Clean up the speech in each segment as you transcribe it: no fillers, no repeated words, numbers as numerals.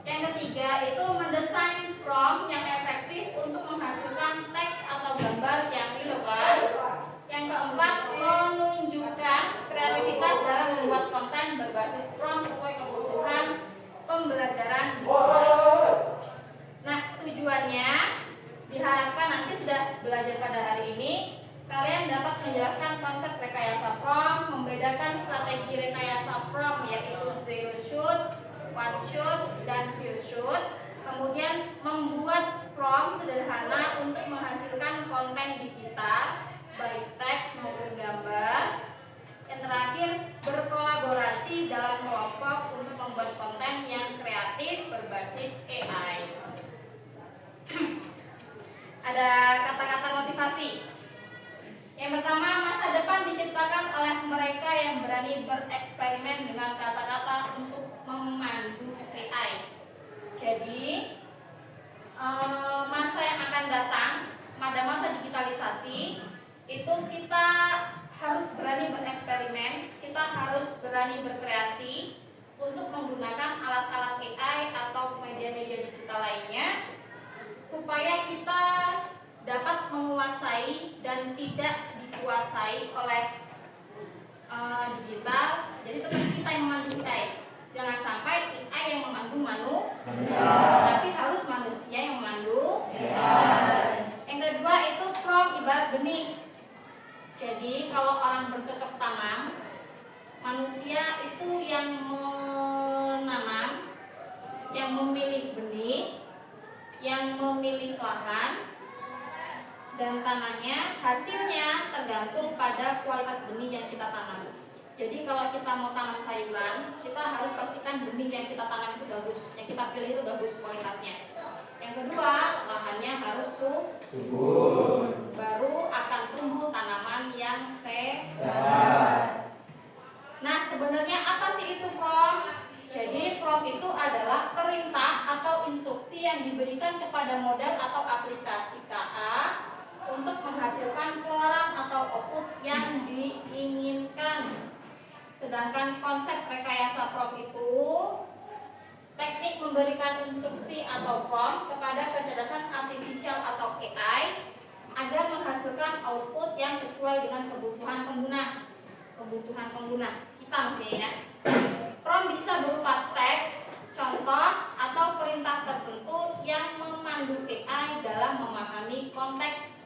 Yang ketiga ada kata-kata motivasi. Yang pertama, masa depan diciptakan oleh mereka yang berani bereksperimen dengan kata-kata untuk memandu AI. Jadi masa yang akan datang pada masa digitalisasi itu kita harus berani bereksperimen, kita harus berani berkreasi untuk menggunakan alat-alat AI atau media-media digital lainnya supaya kita dapat menguasai dan tidak dikuasai oleh digital. Jadi tetap kita yang memandu AI. Jangan sampai AI yang memandu tapi harus manusia yang memandu AI. Yang kedua itu prompt ibarat benih. Jadi kalau orang bercocok tanam, manusia itu yang menanam, yang memilih benih, yang memilih lahan dan tanahnya. Hasilnya tergantung pada kualitas benih yang kita tanam. Jadi kalau kita mau tanam sayuran, kita harus pastikan benih yang kita tanam itu bagus, yang kita pilih itu bagus kualitasnya. Yang kedua, lahannya harus subur, baru akan tumbuh tanaman yang sehat. Nah, sebenarnya apa sih itu prompt? Jadi prompt itu adalah perintah atau instruksi yang diberikan kepada model atau aplikasi KA untuk menghasilkan keluaran atau output yang diinginkan. Sedangkan konsep rekayasa prompt itu teknik memberikan instruksi atau prompt kepada kecerdasan artifisial atau AI agar menghasilkan output yang sesuai dengan kebutuhan pengguna. Kita maksudnya ya. Prompt bisa berupa teks, contoh, atau perintah tertentu yang memandu AI dalam memahami konteks.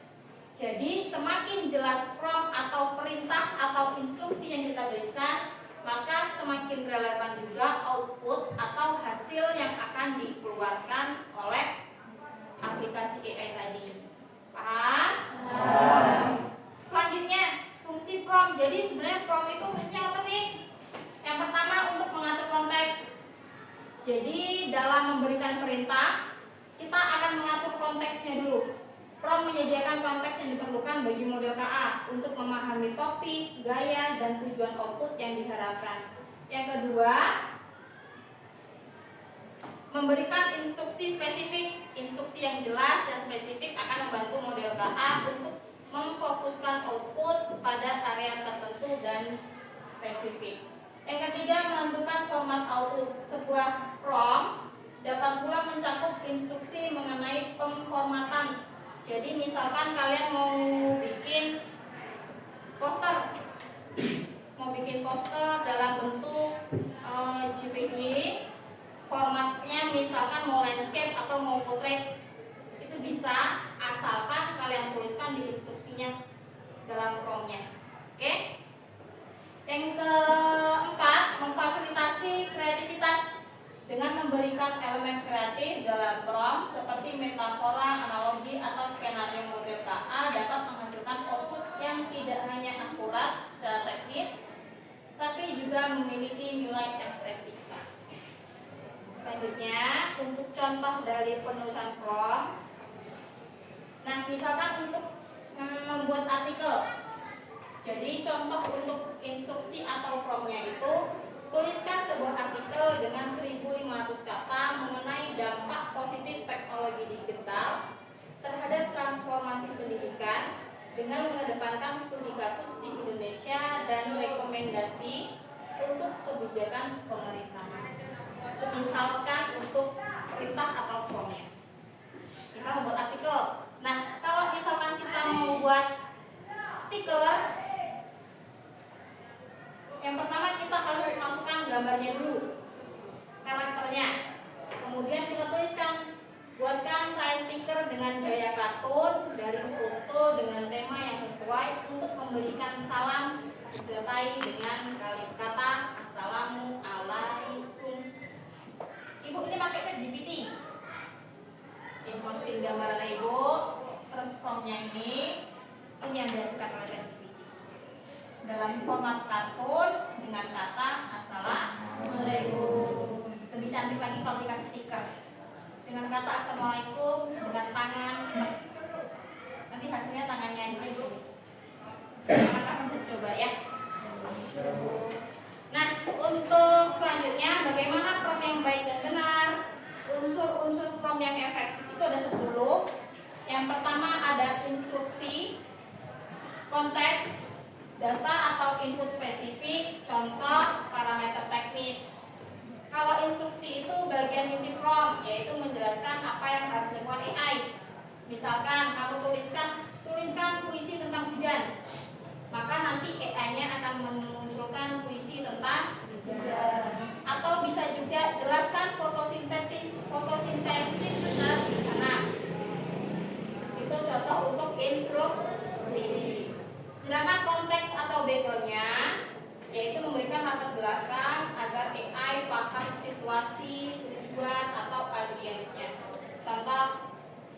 Jadi semakin jelas prompt atau perintah atau instruksi yang kita berikan, maka semakin relevan juga output atau hasil yang akan dikeluarkan oleh aplikasi AI tadi. Paham? Selanjutnya, fungsi prompt. Jadi sebenarnya prompt itu fungsinya apa sih? Yang pertama, untuk mengatur konteks. Jadi dalam memberikan perintah, kita akan mengatur konteksnya dulu. Prompt menyediakan konteks yang diperlukan bagi model KA untuk memahami topik, gaya, dan tujuan output yang diharapkan. Yang kedua, memberikan instruksi spesifik. Instruksi yang jelas dan spesifik akan membantu model KA untuk memfokuskan output pada area tertentu dan spesifik. Yang ketiga, menentukan format output. Sebuah prompt dapat pula mencakup instruksi mengenai pemformatan. Jadi misalkan kalian mau bikin poster dalam bentuk JPG, formatnya misalkan mau landscape atau mau portrait, itu bisa asalkan kalian tuliskan di instruksinya dalam promptnya. Oke? Yang keempat, memfasilitasi kreativitas dengan memberikan elemen kreatif dalam prompt seperti metafora, analogi, atau skenario model KA dapat menghasilkan output yang tidak hanya akurat secara teknis, tapi juga memiliki nilai estetika. Selanjutnya, untuk contoh dari penulisan prompt. Nah, misalkan untuk membuat artikel. Jadi contoh untuk instruksi atau promptnya itu, tuliskan sebuah artikel dengan 1.500 kata mengenai dampak positif teknologi digital terhadap transformasi pendidikan dengan mengedepankan studi kasus di Indonesia dan rekomendasi untuk kebijakan pemerintahan. Misalkan untuk perintah atau promptnya. Misal membuat artikel. Nah, kalau misalkan kita mau buat stiker, yang pertama kita harus masukkan gambarnya dulu, karakternya. Kemudian kita tuliskan, buatkan saya stiker dengan gaya kartun dari foto dengan tema yang sesuai untuk memberikan salam disertai dengan kata Assalamualaikum. Ibu ini pakai ChatGPT. Ibu masukin gambaran ibu, terus promptnya ini yang dihasilkan oleh ChatGPT dalam format kartun dengan kata Assalamualaikum. Lebih cantik lagi kalau dikasih stiker dengan kata Assalamualaikum dengan tangan Nanti hasilnya tangannya dulu. Kamu bisa coba ya. Nah, untuk selanjutnya bagaimana prompt yang baik dan benar? Unsur-unsur prompt yang efektif itu ada 10. Yang pertama ada instruksi, konteks, data atau input spesifik, contoh, parameter teknis. Kalau instruksi itu bagian inti prompt, yaitu menjelaskan apa yang harus dilakukan AI. Misalkan kamu tuliskan puisi tentang hujan, maka nanti AI-nya akan memunculkan puisi tentang hujan. Atau bisa juga jelaskan fotosintesis secara sederhana. Itu contoh untuk instruksi. Sedangkan konteks atau backgroundnya, yaitu memberikan latar belakang agar AI paham situasi, tujuan, atau audiensnya. Contoh,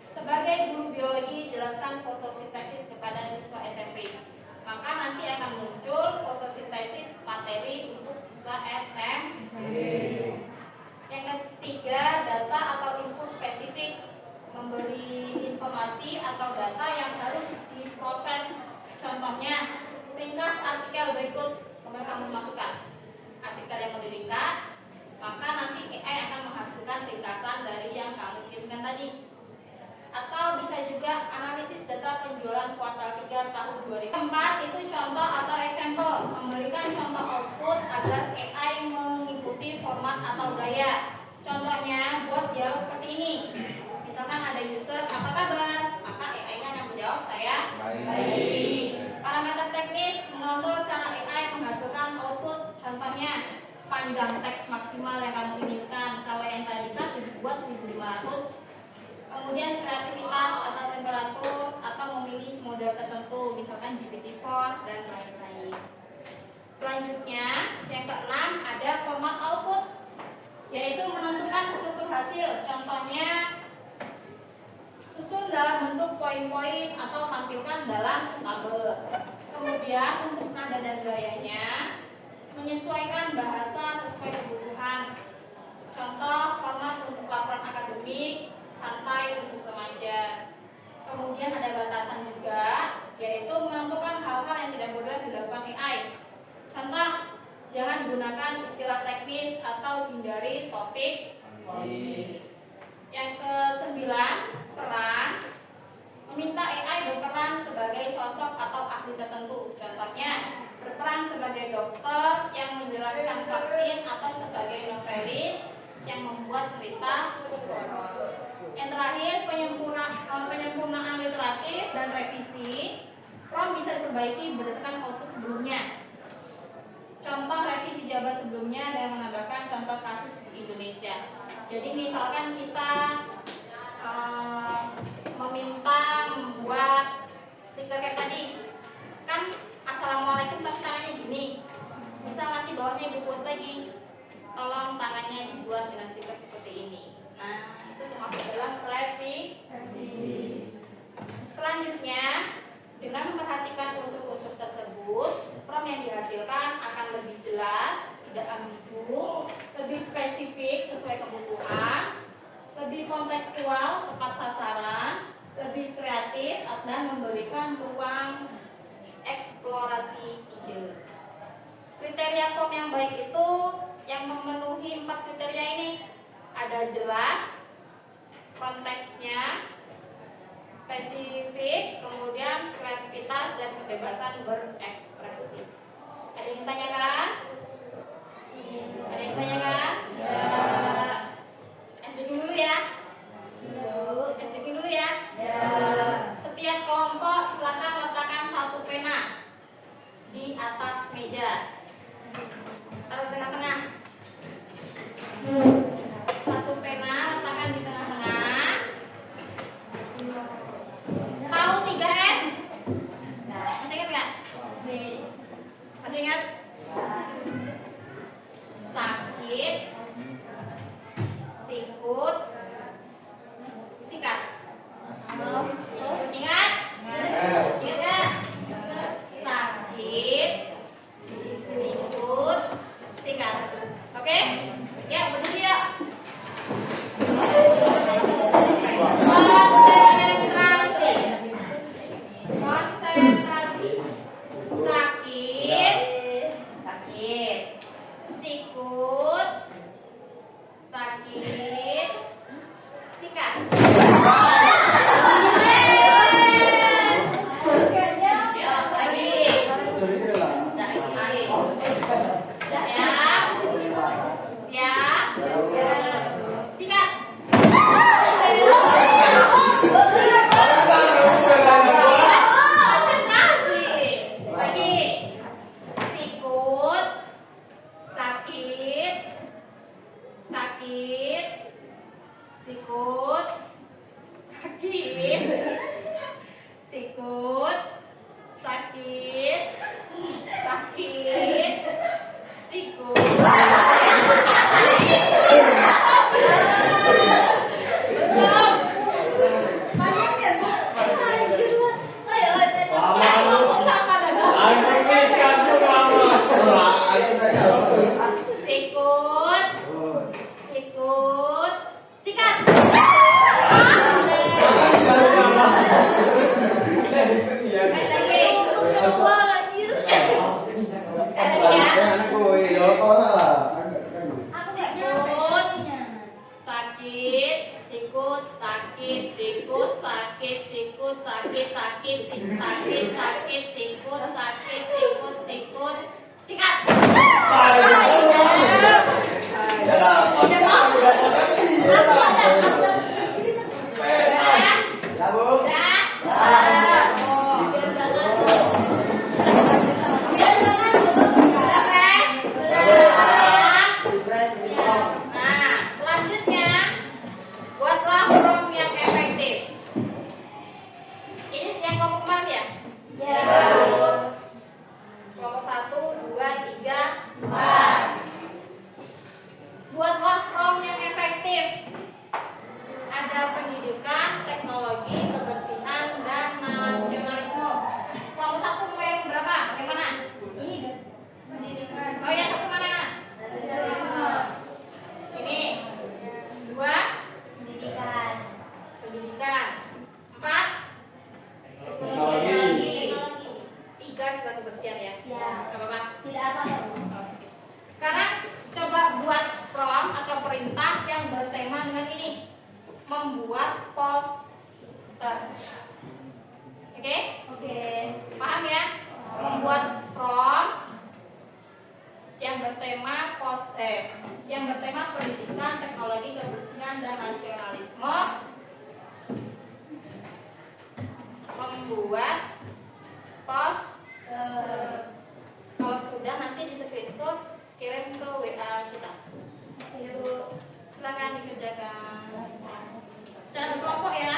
sebagai guru biologi, jelaskan fotosintesis kepada siswa SMP. Maka nanti akan muncul fotosintesis materi untuk siswa SMP. Yang ketiga, data atau input spesifik, memberi informasi atau data yang harus diproses. Contohnya, ringkas artikel berikut, kemudian kamu masukkan artikel yang mau diringkas, maka nanti AI akan menghasilkan ringkasan dari yang kamu kirimkan tadi. Atau bisa juga analisis data penjualan kuartal 3 tahun 2000. Keempat itu contoh atau example, memberikan contoh output agar AI mengikuti format atau gaya. Contohnya buat dialog seperti ini. Misalkan ada user, apa kabar? Maka AI-nya yang menjawab, saya baik. Parameter teknis mengontrol cara AI menghasilkan output. Contohnya panjang teks maksimal yang kamu inginkan. Kalau yang tadi kan dibuat 1500. Kemudian kreativitas atau temperatur atau memilih model tertentu, misalkan GPT-4 dan lain-lain. Selanjutnya, yang keenam ada format output, yaitu menentukan struktur hasil. Contohnya susun dalam bentuk poin-poin atau tampilkan dalam tabel. Kemudian untuk nada dan gayanya, menyesuaikan bahasa sesuai kebutuhan. Contoh format untuk laporan akademik, santai untuk remaja. Kemudian ada batasan juga, yaitu menentukan hal-hal yang tidak boleh dilakukan AI. Contoh, jangan gunakan istilah teknis atau hindari topik. Yang ke-9, peran. Meminta AI berperan sebagai sosok atau ahli tertentu. Contohnya, berperan sebagai dokter yang menjelaskan vaksin atau sebagai novelis yang membuat cerita horor. Yang terakhir, penyempurnaan literatif dan revisi. Prompt bisa diperbaiki berdasarkan output sebelumnya. Contoh revisi jawaban sebelumnya dan menambahkan contoh kasus di Indonesia. Jadi misalkan kita meminta membuat stiker kayak tadi, kan assalamualaikum tapi tangannya gini. Misal nanti bawahnya dibuat lagi, tolong tangannya dibuat dengan stiker seperti ini. Nah, itu termasuk dalam revisi. Selanjutnya, dengan memperhatikan unsur-unsur tersebut, prompt yang dihasilkan akan lebih jelas, tidak ambigu, lebih spesifik sesuai kebutuhan, lebih kontekstual, tepat sasaran, lebih kreatif, dan memberikan ruang eksplorasi ide. Kriteria prompt yang baik itu yang memenuhi 4 kriteria ini. Ada jelas, konteksnya, spesifik, kemudian kreativitas dan kebebasan berekspresi. Ada yang ditanyakan? Ada yang ditanyakan? Ya. SDQ dulu ya. SDQ dulu ya. Ya. Setiap kelompok silakan letakkan 1 pena di atas meja. Taruh tengah-tengah. 1 pena letakkan di tengah-tengah. Tahu 3S? Masih ingat nggak? Masih ingat? Sakit, sikut, sakit, sakit, sikut. Sikut, sikut, sikat. Sakit, sikut, sakit, sikut, sakit, sikut, sakit, sakit, sakit, sakit, sikut, sakit, sikut, sikut, sikat. Nah, selanjutnya buatlah from yang efektif. Ini yang kelompok kemarin ya? Ya. Kelompok 1, 2, 3, 4. Buatlah from yang efektif. Ada pendidikan, teknologi, kebersihan, dan nasionalisme. Kelompok 1 mau yang berapa? Yang mana? Ini pendidikan. Oh ya, satu mana? Nasionalisme. Ini 2 pendidikan. Pendidikan. 4 teknologi. 3 sisa kebersihan ya? Ya. Gak apa-apa? Tidak apa-apa. Sekarang coba buat from atau perintah yang bertema dengan ini. Membuat poster. Oke? Oke. Paham ya? Membuat from yang bertema yang bertema pendidikan, teknologi, kebersihan, dan nasionalisme. Membuat poster. Kalau sudah nanti di screenshot kirim ke WA kita. Yuk, silakan dikerjakan secara berkelompok ya.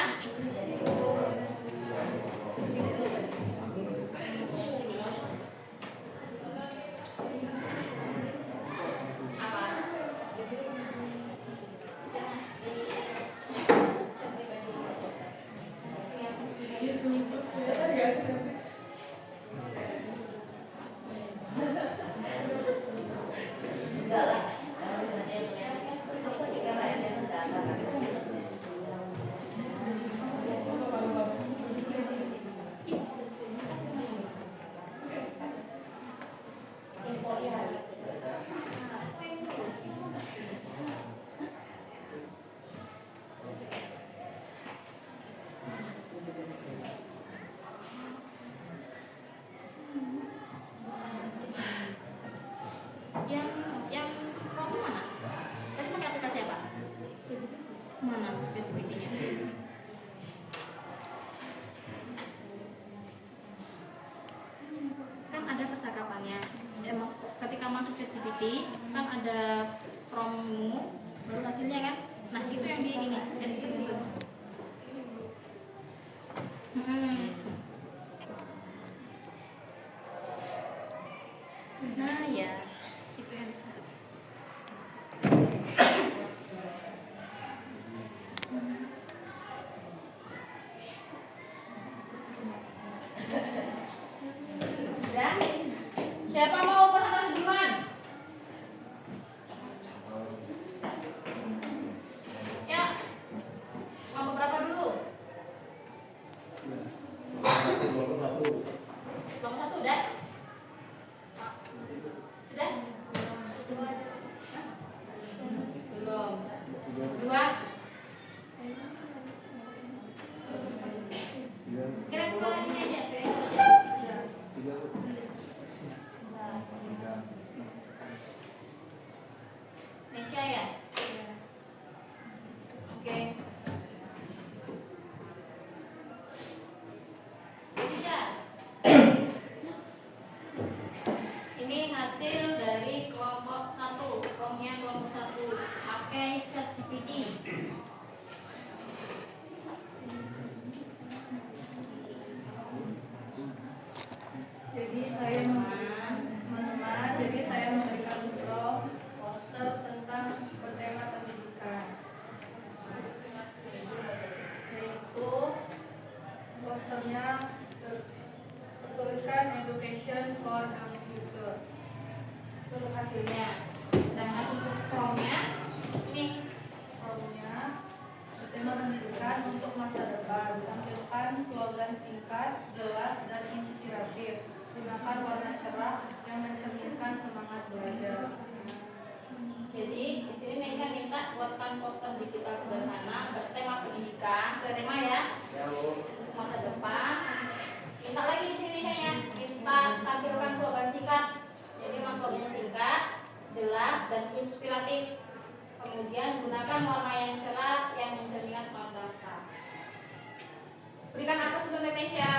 untuk masa depan. Tampilkan slogan singkat, jelas, dan inspiratif. Gunakan warna cerah yang mencerminkan semangat belajar. Jadi di sini Nesha minta buatkan poster digital sederhana bertema pendidikan, sesuai tema ya. Untuk masa depan. Minta lagi di sini Nesha-nya, kita tampilkan slogan singkat. Jadi mas slogannya singkat, jelas, dan inspiratif. Kemudian gunakan warna yang cerah yang mencerminkan semangat bangsa. Berikan atas dulu Nesha.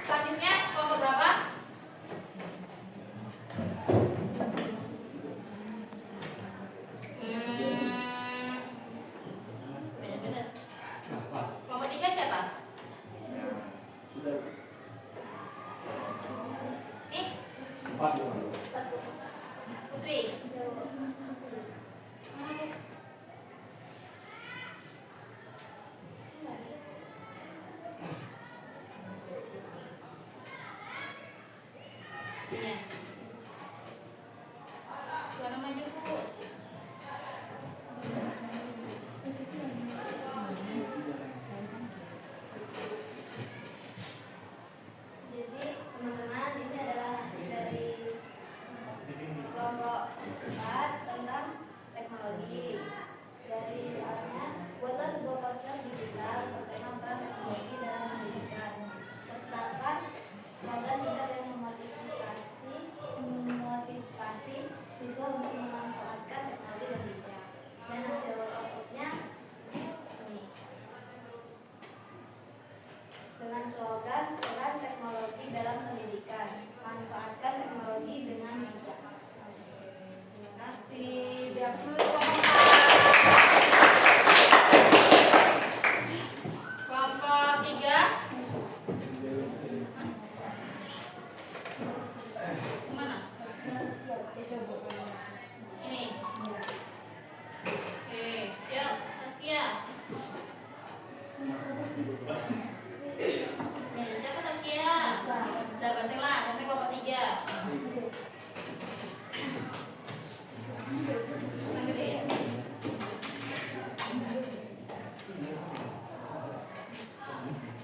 Selanjutnya kelompok berapa? Benar-benar. Kelompok 3 siapa? Putri. Suara maju Bu. Jadi teman-teman, ini adalah hasil dari kelompok 4 tentang teknologi. Dari soalnya, buatlah sebuah poster digital bertema peran teknologi dalam pendidikan. Sertakan slogan singkat yang memotivasi siswa untuk memanfaatkan teknologi dan bijak. Dan hasil outputnya ini. Dengan slogan peran teknologi dalam pendidikan, manfaatkan teknologi dengan bijak. Terima kasih. Biar dulu kelompok 3. Kemana? Ini. Oke, yuk Saskia. Siapa Saskia? Udah Basela, nanti kelompok 3. Sang gede ya?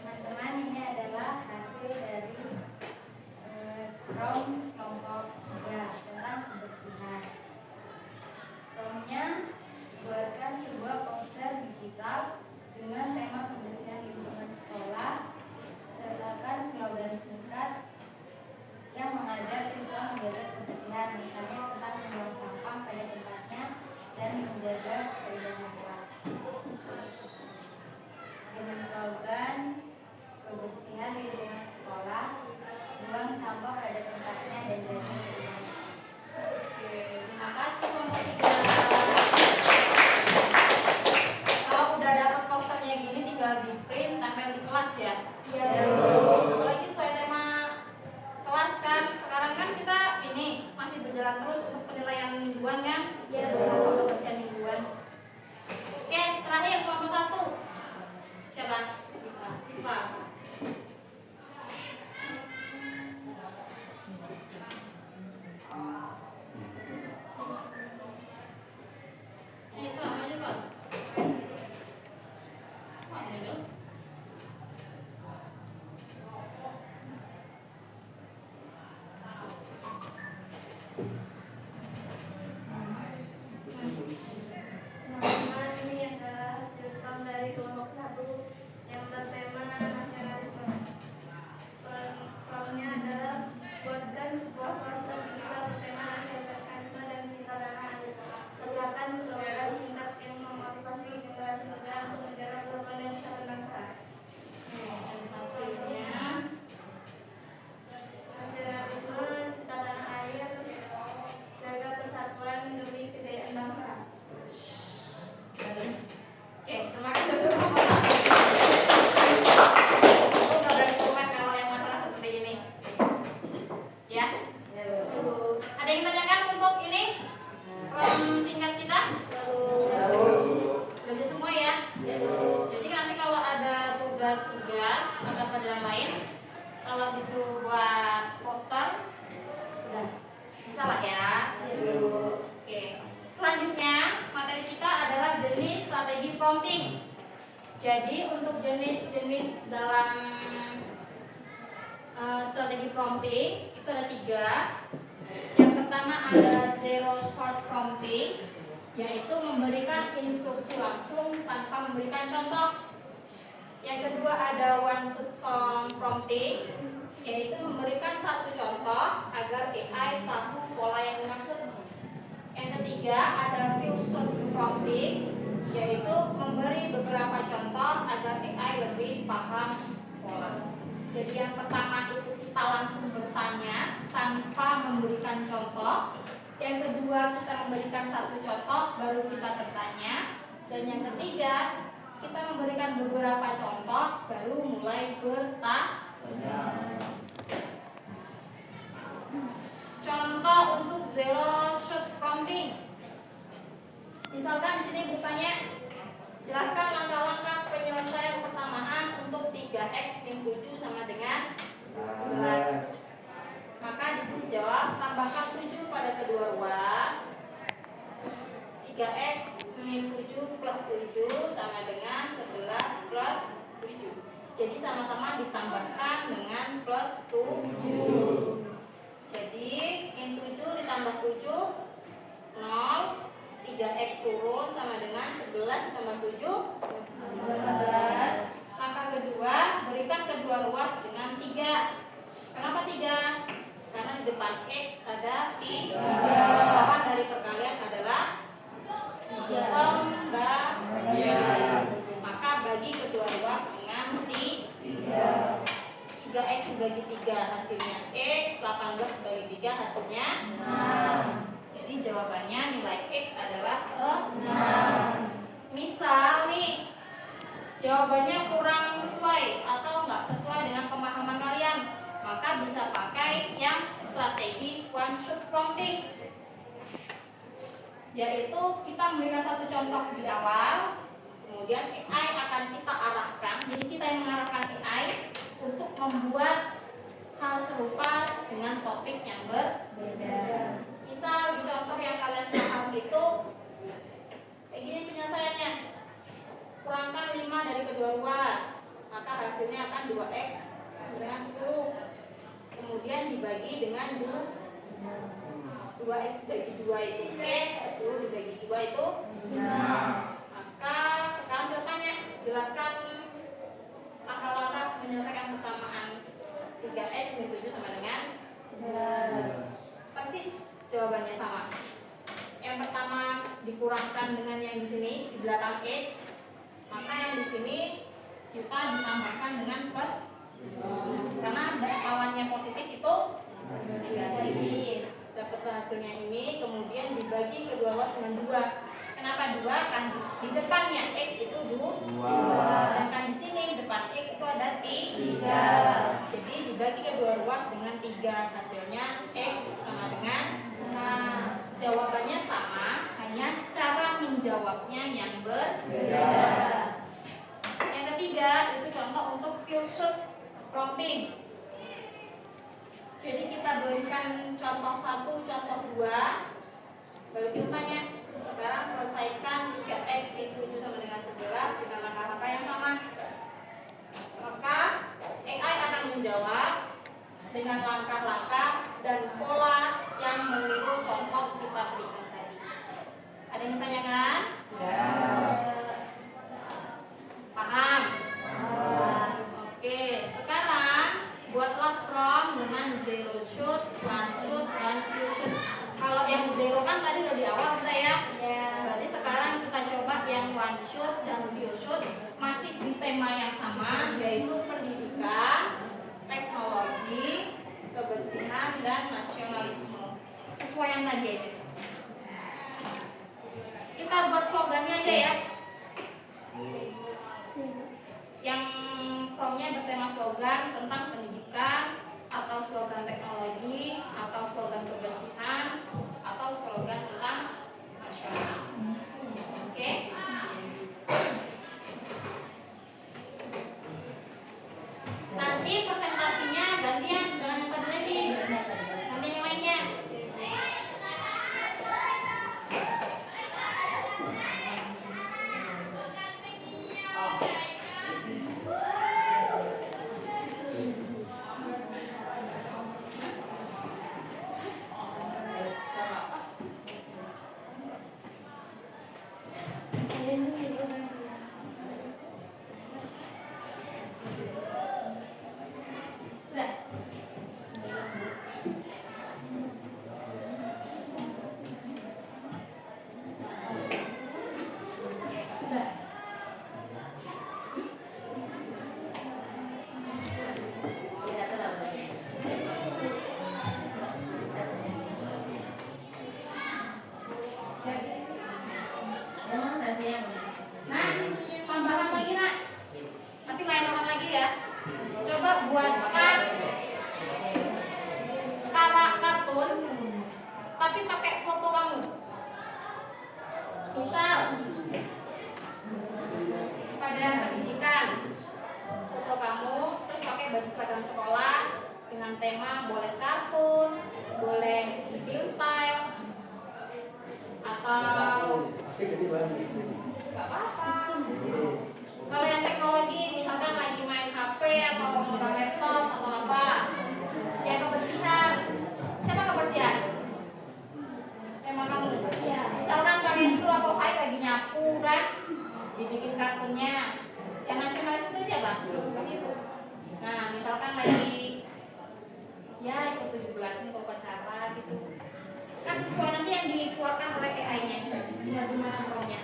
Teman-teman, ini adalah hasil dari prom kelompok 3 tentang kebersihan. Promnya, buatkan sebuah poster digital dengan tema kebersihan lingkungan sekolah. Sertakan slogan singkat yang mengajak siswa menjaga kebersihan, misalnya tentang membuang sampah pada tempatnya dan menjaga keindahan kelas. Dengan slogan kebersihan lingkungan sekolah, buang sampah pada tempatnya dan jaga keindahan kelas. Oke, terima kasih kelompok 3. Kalau udah dapat posternya gini tinggal di print, tempel di kelas ya. Iya. Apalagi sesuai tema kelas kan. Sekarang kan kita ini masih berjalan terus prompting. Jadi untuk jenis-jenis dalam strategi prompting itu ada 3. Yang pertama ada zero shot prompting, yaitu memberikan instruksi langsung tanpa memberikan contoh. Yang kedua ada one shot prompting, yaitu memberikan satu contoh agar AI tahu pola yang dimaksud. Yang ketiga ada few shot prompting, yaitu memberi beberapa contoh agar AI lebih paham pola. Jadi yang pertama itu kita langsung bertanya tanpa memberikan contoh. Yang kedua kita memberikan satu contoh baru kita bertanya. Dan yang ketiga kita memberikan beberapa contoh baru mulai bertanya. Contoh untuk zero shot prompting. Misalkan di sini bertanya, jelaskan langkah-langkah penyelesaian persamaan untuk 3x min 7 sama dengan 11. Maka di sini jawab, tambahkan 7 pada kedua ruas. 3x min 7 plus 7 sama dengan 11 plus 7. Jadi sama-sama ditambahkan dengan plus 7. Jadi min 7 ditambah 7 0. 3x turun sama dengan 11 ditambah 7 12. Langkah kedua, berikan kedua ruas dengan 3. Kenapa 3? Karena di depan x ada 3. Lawan dari perkalian adalah 3. Maka bagi kedua ruas dengan 3. 3x dibagi 3 hasilnya x, 18 dibagi 3 hasilnya 6. Jadi jawabannya nilai X adalah 6. Misal nih jawabannya kurang sesuai atau nggak sesuai dengan pemahaman kalian, maka bisa pakai yang strategi one shot prompting, yaitu kita memberikan satu contoh di awal, kemudian AI akan kita arahkan. Jadi kita yang mengarahkan AI untuk membuat hal serupa dengan topik yang berbeda. Misal di contoh yang kalian paham itu kayak gini penyelesaiannya, kurangkan 5 dari kedua ruas, maka hasilnya akan 2x dengan 10. Kemudian dibagi dengan 2x dibagi 2 itu x, 10 dibagi 2 itu 5. Maka sekarang kita tanya, jelaskan langkah-langkah menyelesaikan persamaan 3x min 7 sama dengan 11. Persis jawabannya sama. Yang pertama dikurangkan dengan yang di sini di belakang x, maka yang di sini kita ditambahkan dengan plus, karena lawannya positif itu negatif. Dapat hasilnya ini, kemudian dibagi kedua ruas dengan 2. Kenapa 2? Kan di depannya x itu 2. Sedangkan di sini depan x itu ada 3. Jadi dibagi kedua ruas dengan 3, hasilnya x sama dengan 6. Jawabannya sama, hanya cara menjawabnya yang berbeda. Yang ketiga itu contoh untuk few shot prompting. Jadi kita berikan contoh 1, contoh 2, baru kita tanya, sekarang selesaikan 3x min 7 sama dengan 11 dengan langkah-langkah yang sama. Maka AI akan menjawab dengan langkah-langkah dan pola yang meniru contoh kita berikan tadi. Ada yang ditanyakan? Ya. Paham? Oke, sekarang buatlah prompt dengan zero shoot, one shoot, dan few shoot. Kalau yang zero kan tadi udah di awal kita ya. Berarti sekarang kita coba yang one shoot dan few shoot, masih di tema yang sama, yaitu pendidikan, teknologi, kebersihan, dan nasionalisme. Sesuai yang tadi aja. Kita buat slogannya aja ya. Yang promnya bertema slogan tentang pendidikan, atau slogan teknologi, atau slogan kebersihan, atau slogan tentang nasionalisme. Oke? Nanti presentasinya gantian dengan yang tadi lagi. Nanti yang lainnya. Udah. Udah. Nah, tambahan lagi nak. Tapi lain orang lagi ya. Coba buatkan kartun, tapi pakai foto kamu. Misal pada pendidikan, foto kamu, terus pakai baju seragam sekolah dengan tema boleh kartun, boleh film style, atau nggak apa-apa. Kalau yang teknologi, misalkan lagi main HP atau megang laptop atau apa, jaga kebersihan. Siapa kebersihan? Emang kamu. Misalkan kalian itu aku lagi nyapu kan, dibikin kartunnya. Yang nasionalis itu siapa? Nah, misalkan lagi ya ikut 17 ini upacara gitu. Kan sesuai nanti yang dikeluarkan oleh AI-nya. Tinggal gimana promnya.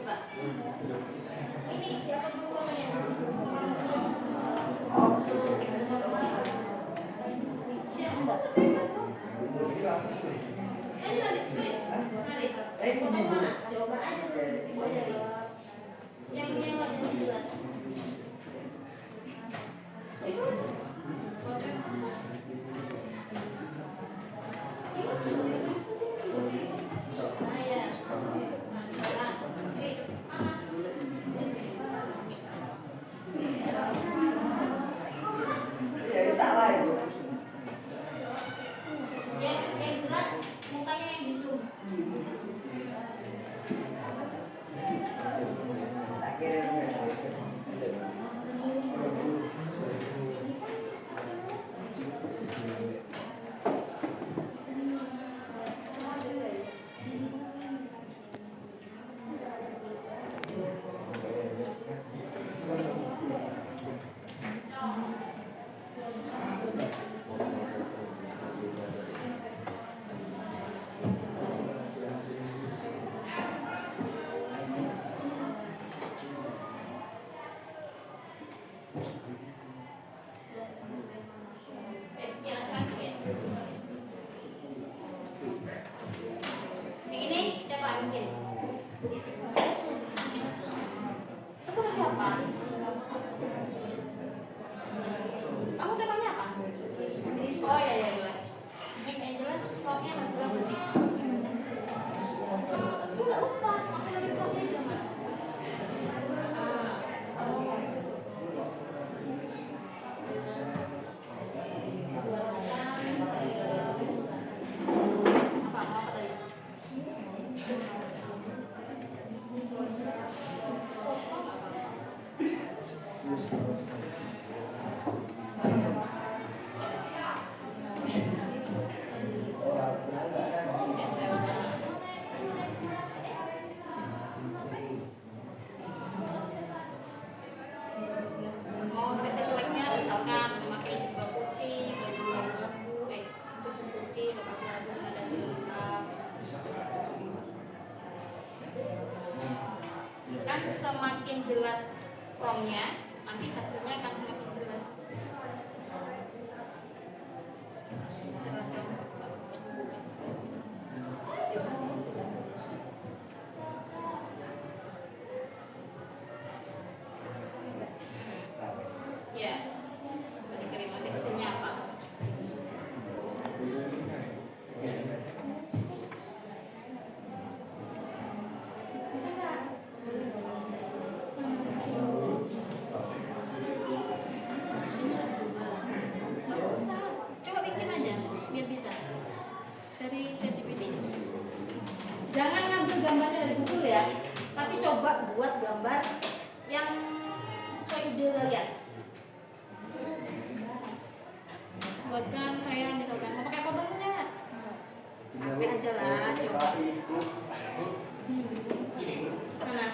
Coba. Ini siapa dulu fotonya? Foto mana? Coba aja dulu dari yang lebih jelas. Itu yang berat mukanya yang di zoom. Yang ini siapa mungkin? Itu punya siapa? Kamu temanya apa? Oh ya ya ya. Yang jelas slotnya berapa menit? Enggak usah, masih lagi slotnya di mana? Mau spesifiknya misalkan memakai jubah putih, baju abu-abu, baju putih, abu-abu, ada silahkan. Kan semakin jelas promnya, nanti hasilnya akan semakin jelas. Ya, dikirim nanti hasilnya apa? Bisa nggak? buatkan saya misalkan mau pakai potong enggak? Pakai aja lah, coba. Mana?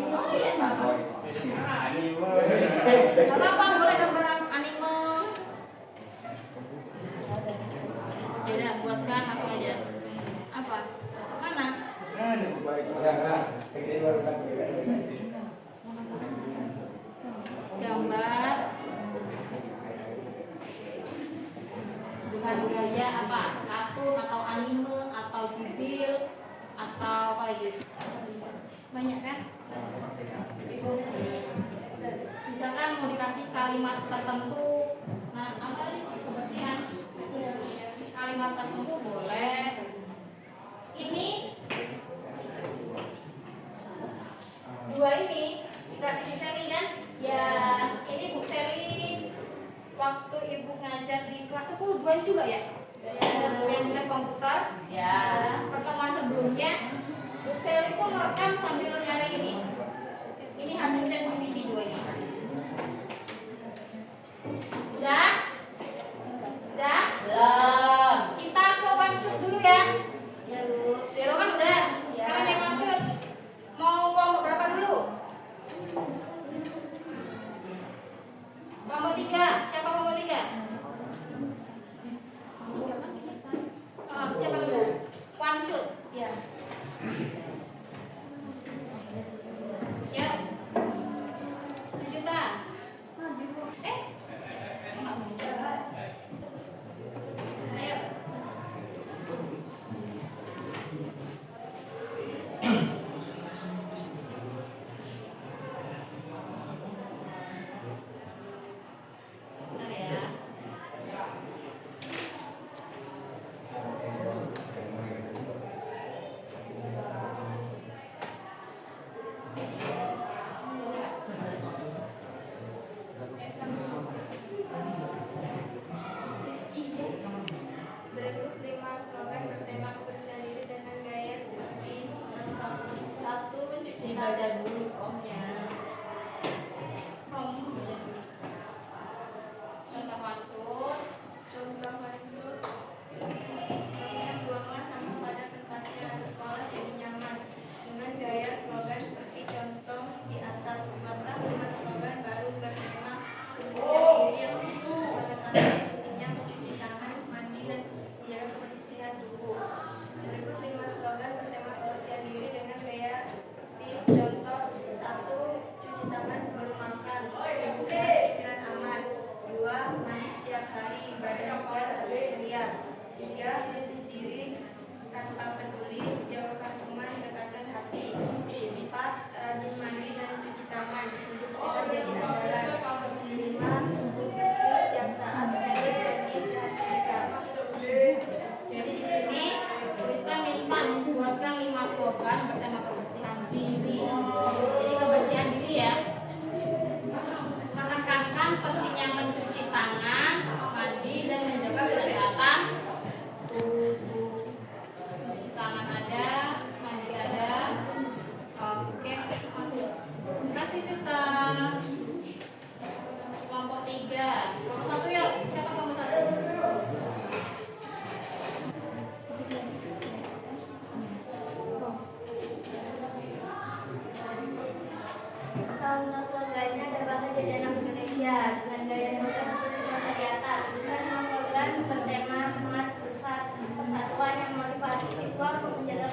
Oh iya, apa boleh gambar anime? Ya buatkan langsung aja. Apa? Mana? Gambar dengan gaya apa? Kartun atau anime atau mobil atau apa lagi? Banyak kan? Misalkan mau dikasih kalimat tertentu, nah apa nih kebersihan? Kalimat tertentu boleh. Ini dua ini dikasih Bu Seli kan? Ya, ini Bu Seli waktu ibu ngajar di kelas 10 dua juga ya? Yang dengan komputer. Ya. Pertemuan sebelumnya Bu Seli itu merekam sambil nyari ini. Ini hasil ChatGPT dua ini. Sudah? Sudah? Belum. Kita ke one shot dulu ya. Ya Bu. Zero kan udah. Sekarang yang one shot. Mau kelompok berapa dulu? Kelompok 3. Siapa kelompok 3? Oh, siapa dulu? One shot. Ya. Ya. 1 juta. Ayo. Bentar ya. Berikut 5 slogan bertema kebersihan diri dengan gaya seperti contoh 1. Cuci Dibaca tangan. dulu formnya. Form dibaca dulu. Contoh maksud. Contoh maksud. Formnya buanglah sampah pada tempatnya. Sekolah jadi nyaman dengan gaya slogan seperti contoh di atas. Buatlah 5 slogan baru bertema kebersihan diri pada tangan pentingnya mencuci tangan, mandi dan menjaga kebersihan tubuh. Berikut 5 slogan bertema kebersihan diri dengan gaya seperti contoh 1. Cuci tangan sebelum makan, kebersihan pikiran aman. 2. Mandi setiap hari, badan segar tapi ceria. 3. Bersih diri tanpa peduli, jauhkan kuman, dekatkan hati. 4. Rajin mandi dan cuci tangan, hidup sehat jadi andalan. 5. Tubuh bersih setiap saat, hidup mandi sehat juga. Jadi di sini tuliskan minta buatkan 5 slogan bertema kebersihan diri. Jadi kebersihan diri ya. Menekankan pentingnya mencuci tangan, mandi dan menjaga kesehatan tubuh. Cuci tangan ada, mandi ada. Oke, masuk. Kasih Krista. Kelompok 3. Kelompok 1 yuk. Siapa kelompok 1? Contoh slogannya terbatas jadi anak Indonesia dengan gaya slogan seperti contoh di atas. Dengan 5 slogan bertema semangat persatuan yang memotivasi siswa untuk menjaga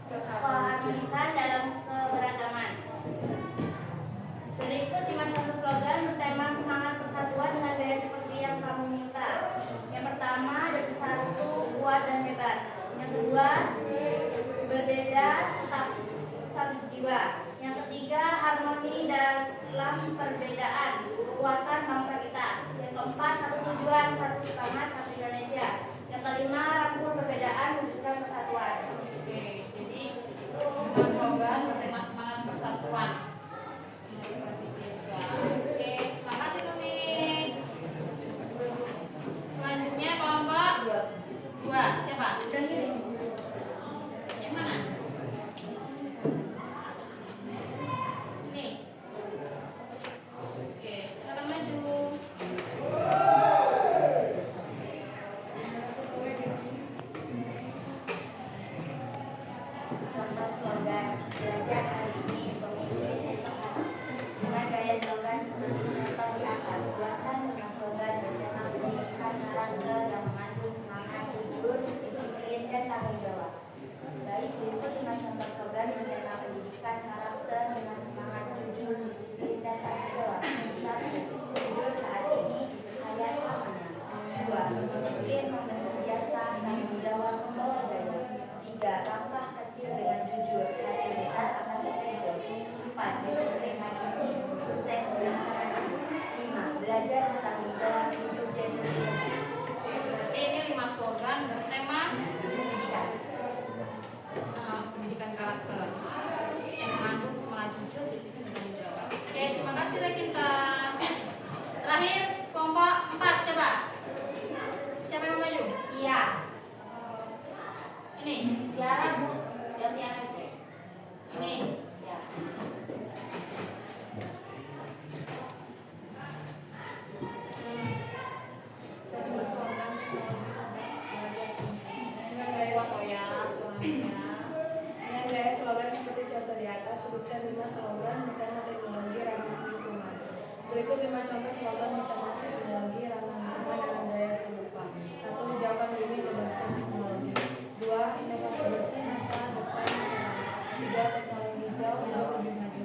keharmonisan dalam keberagaman. Berikut 5 contoh slogan bertema semangat persatuan dengan gaya seperti yang kamu minta. Yang pertama, ada bersatu, kuat dan hebat. Yang kedua, berbeda tapi satu jiwa. Yang ketiga, harmoni dalam perbedaan, kekuatan bangsa kita. Yang keempat, satu tujuan, satu semangat, satu Indonesia. Yang kelima, rangkul perbedaan, wujudkan persatuan. Oke, jadi itu slogan bertema semangat persatuan. Oke, terima kasih Tumi. Selanjutnya kelompok 2. Siapa? Udah ngirim. Yang mana? Oke, terima kasih Rekinta. Terakhir kelompok 4 coba. Siapa yang maju? Iya. Ini. Tiara Bu, yang Tiara itu. Ini. Ya. Dengan gaya foya, dengan gaya slogan seperti contoh di atas, sebutkan 5 slogan bertema teknologi ramah lingkungan. Berikut 5 contoh slogan bertema teknologi ramah lingkungan dengan gaya serupa. 1. Hijaukan bumi, bebaskan teknologi. 2. Inovasi bersih, masa depan cerah. 3. Teknologi hijau, hidup lebih maju.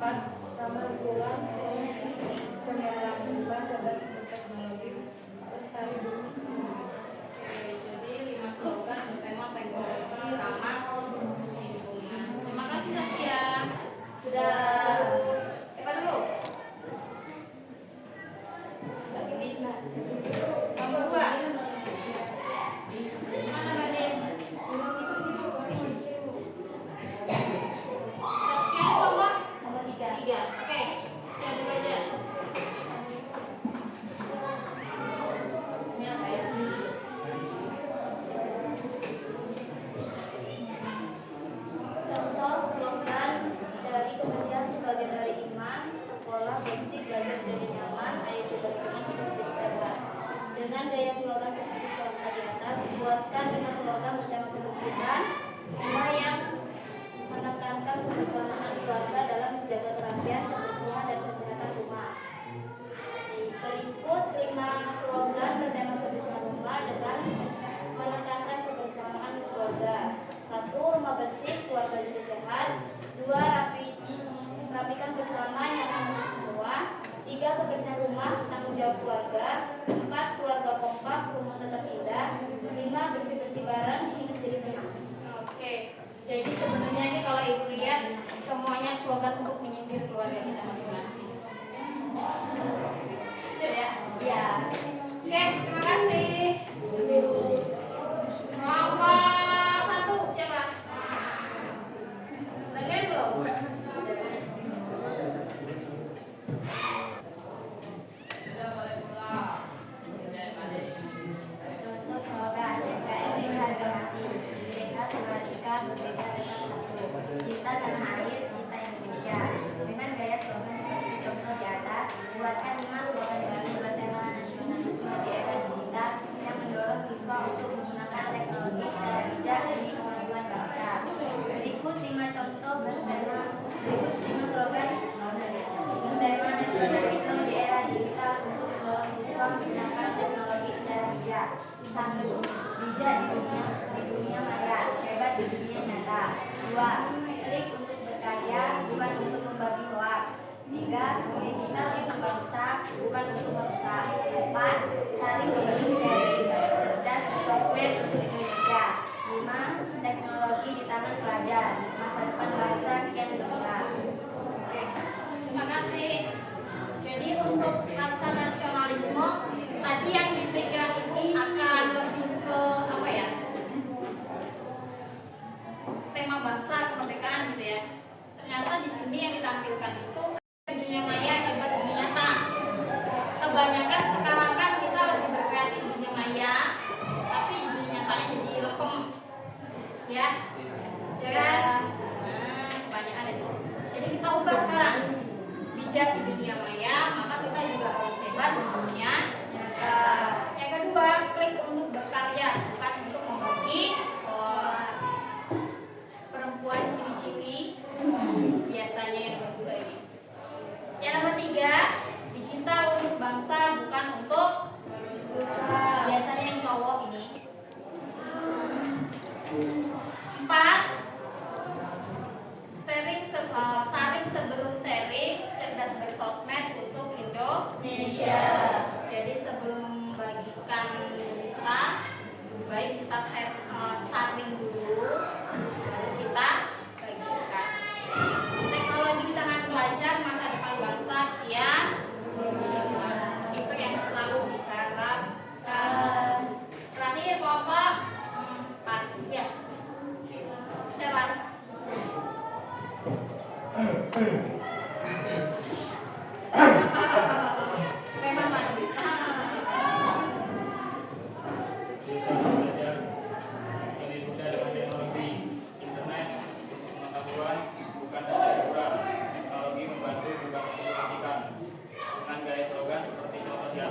4. Ramah lingkungan, solusi cemerlang. 5. Cerdas berteknologi, lestari bumi. Jadi 5 slogan bertema teknologi ramah lingkungan. Terima kasih Saskia. Sudah siapa dulu? Bagi Bisma. Kamu dua. Mana Gadis? Saskia kelompok Nomor 3. 3. Oke, Saskia dulu aja. Ini apa ya? Contoh slogan dari kebersihan sebagian dari iman, sekolah bersih, belajar jadi nyaman, ayo kita beriman hidup jadi sehat. Dengan gaya slogan seperti contoh di atas, buatkan 5 slogan bersama kebersihan, 5 yang menekankan kebersamaan keluarga dalam menjaga kerapian, kebersihan, dan kesehatan rumah. Berikut 5 slogan bertema kebersihan rumah dengan menekankan kebersamaan keluarga. 1. Rumah bersih, keluarga jadi sehat. 2. Rapikan bersama, nyaman untuk semua. 3. Kebersihan rumah, tanggung jawab keluarga. 4. Keluarga kompak, rumah tetap indah. 5. Bersih-bersih bareng, hidup jadi tenang. Oke, jadi sebenarnya ini kalau ibu lihat semuanya slogan untuk menyindir keluarga kita masing-masing. Ya. Ya. Oke, terima kasih. Nomor 1 siapa? Lagi dulu. Contoh slogan NKRI harga mati, Bineka Tunggal Ika, berbeda dengan satu. Cinta tanah air, cinta Indonesia. Dengan gaya slogan seperti contoh di atas, buatkan 5 slogan baru bertema nasionalisme di era digital yang mendorong siswa untuk menggunakan teknologi secara bijak demi kemajuan bangsa. Berikut 5 contoh berikut 5 slogan bertema nasionalisme di era digital untuk mendorong siswa menggunakan teknologi secara bijak. 1. Bijak di dunia maya, hebat di dunia nyata. 2. Klik untuk berkarya, bukan untuk membagi hoaks. 3. Digital untuk bangsa, bukan untuk merusak. 4. Saring sebelum sharing, cerdas bersosmed untuk Indonesia. 5. Teknologi di tangan pelajar, masa depan bangsa kian gemilang. Terima kasih. Jadi untuk rasa nasionalisme tadi yang dipikirkan ibu akan lebih ke apa ya? Tema bangsa kemerdekaan gitu ya. Ternyata di sini yang ditampilkan itu dunia maya hebat dunia nyata. Kebanyakan sekarang kan kita lebih berkreasi di dunia maya, tapi dunia nyatanya jadi lepem, ya, ya kan? Nah, kebanyakan itu. Jadi kita ubah sekarang. Bijak di dunia maya, maka kita juga harus hebat di dunia nyata. Yang kedua, klik untuk berkarya, bukan untuk membagi perempuan ciwi-ciwi biasanya yang berdua ini. Yang nomor 3, digital untuk bangsa, bukan untuk biasanya yang cowok ini. 4, saring sebelum sharing, cerdas bersosial.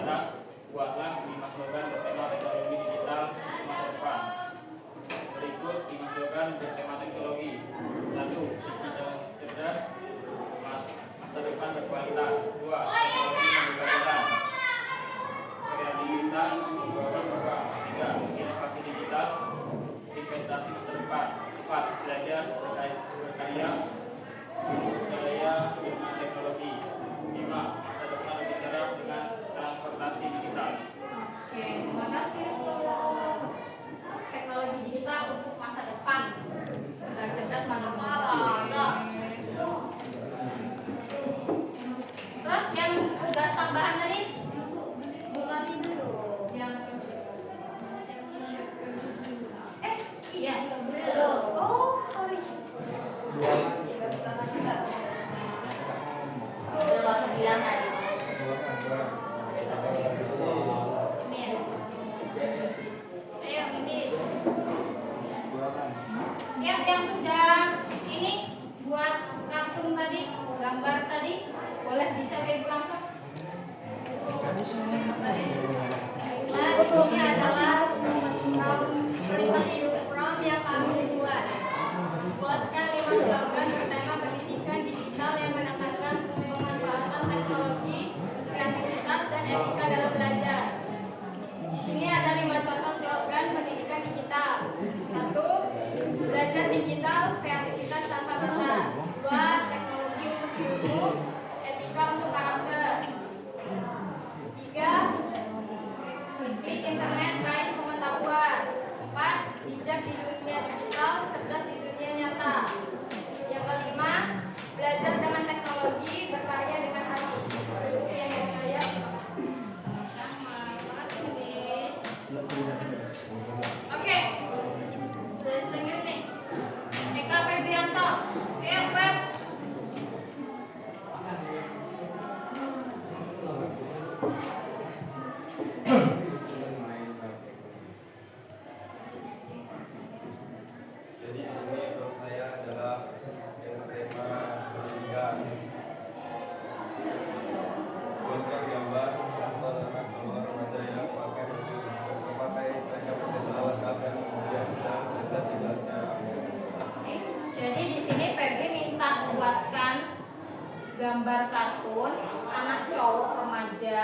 atas, buatlah 5 slogan bertema teknologi digital untuk masa depan. Berikut 5 slogan bertema teknologi. 1. Digital cerdas, masa depan berkualitas. 2. Teknologi membuka jalan, kreativitas mendorong berkembang. 3. Inovasi digital, investasi masa depan. 4. Belajar berkarya, budaya dengan teknologi. 5. Masa depan lebih cerah dengan transportasi digital. Oke, terima kasih slogan teknologi digital untuk masa depan. Cerdas manfaat. Terus yang tugas tambahan tadi bukan dulu. Yang iya belum. Oh, sorry. Udah waktu bilang tadi. Nih ya. Ayo ini. Yang sudah ini buat kartun tadi, gambar tadi, boleh bisa ibu langsung. Baiklah, ini adalah prom yang kami buat. Buatkan 5 slogan bertema pendidikan digital yang menekankan pemanfaatan teknologi, kreativitas, dan etika dalam belajar. Di sini ada 5 contoh slogan pendidikan digital. 1. Belajar digital, kreativitas tanpa batas. 2. Teknologi untuk ilmu, etika untuk karakter. 3. Klik internet, raih pengetahuan. 4. Bijak di dunia digital, cerdas di dunia nyata. Yang kelima, belajar dengan teknologi, berkarya dengan hati. Sekian dari saya. Sama, makasih Miss. Oke, sudah dengar nih. Eka Febrianto, Feb. Jadi di sini grup saya adalah yang tema pendidikan. Buatkan gambar atau anak remaja yang pakai seragam SMA lengkap dan kemudian kita bisa jelasnya. Jadi di sini Febri minta buatkan gambar kartun anak cowok remaja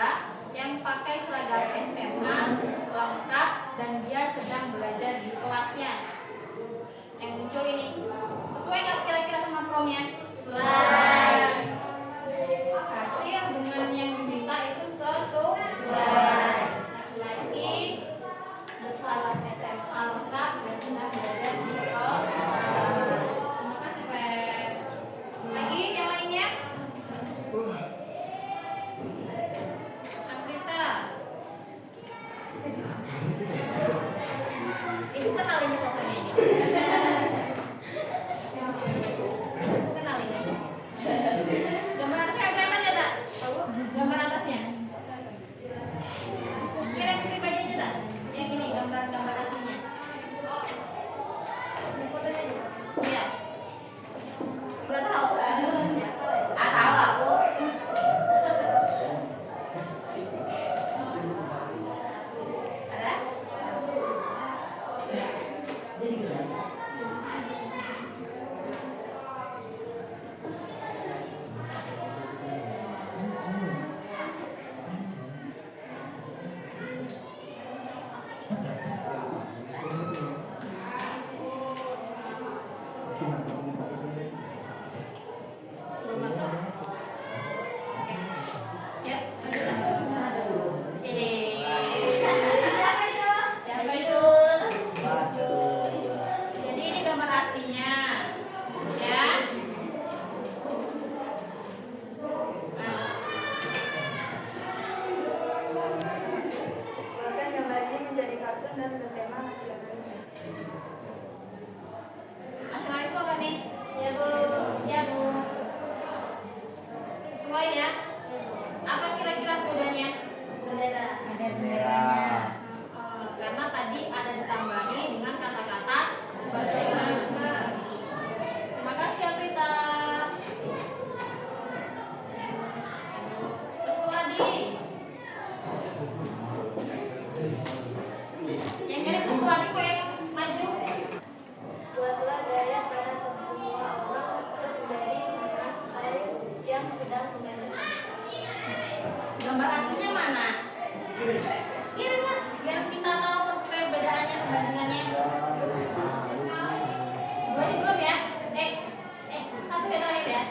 yang pakai seragam SMA lengkap dan dia sedang belajar di kelasnya. Yang muncul ini sesuai nggak kira-kira sama promnya? Sesuai. Hasil dengan yang diminta itu sesuai. Laki-laki berseragam SMA lengkap dan sedang belajar di kelas. Terima kasih Feb. Lagi yang lainnya? Amrita. Ini kenalin fotonya ini. Kenalin aja. Gambar atasnya kelihatan nggak tak? Gambar atasnya. Kirim pribadi aja tak? Yang ini gambar aslinya. Iya. Udah tahu. Tahu aku. Ada? Belum masuk? Ya. Siapa itu? Siapa itu? Jadi ini gambar aslinya, ya. Nah, Bahkan gambar ini menjadi kartun dan bertema nasionalisme. nasionalisme kan nih? Ya Bu. Ya Bu. Sesuai ya. Apa kira-kira kodenya? Bendera. Ada benderanya. Karena tadi ada ditambahi dengan kata-kata berbeda. Terima kasih Aprita. Terus lagi. gambar aslinya mana? Kirim lah, biar kita tahu perbedaannya, perbandingannya. Dua ini belum ya? Satu ya terakhir ya.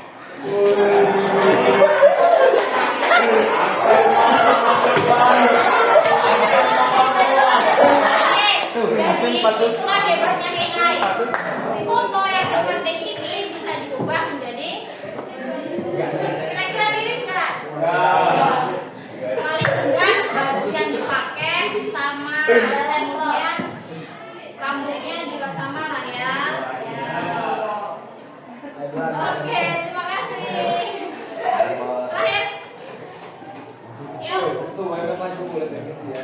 Itulah hebatnya AI. Foto yang seperti ini bisa diubah menjadi kira-kira mirip nggak? Paling enggak baju yang dipakai sama kemudian rambutnya juga sama lah ya. Oke, terima kasih. Terakhir. Yuk. Tuh, mana maju boleh ya.